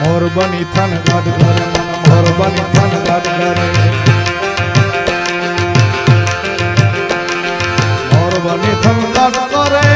મોર બની થન ગાડ કરે મોર બની થન ગાડ કરે મોર બની થન ગાડ કરે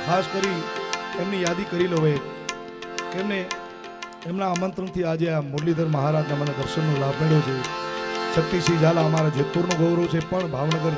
ખાસ કરી એમની યાદી કરી લો કે એમને એમના આમંત્રણથી આજે આ મુરલીધર મહારાજના મને દર્શનનો લાભ મળ્યો છે. શક્તિસિંહ ઝાલા અમારા જેતપુરનો ગૌરવ છે, પણ ભાવનગર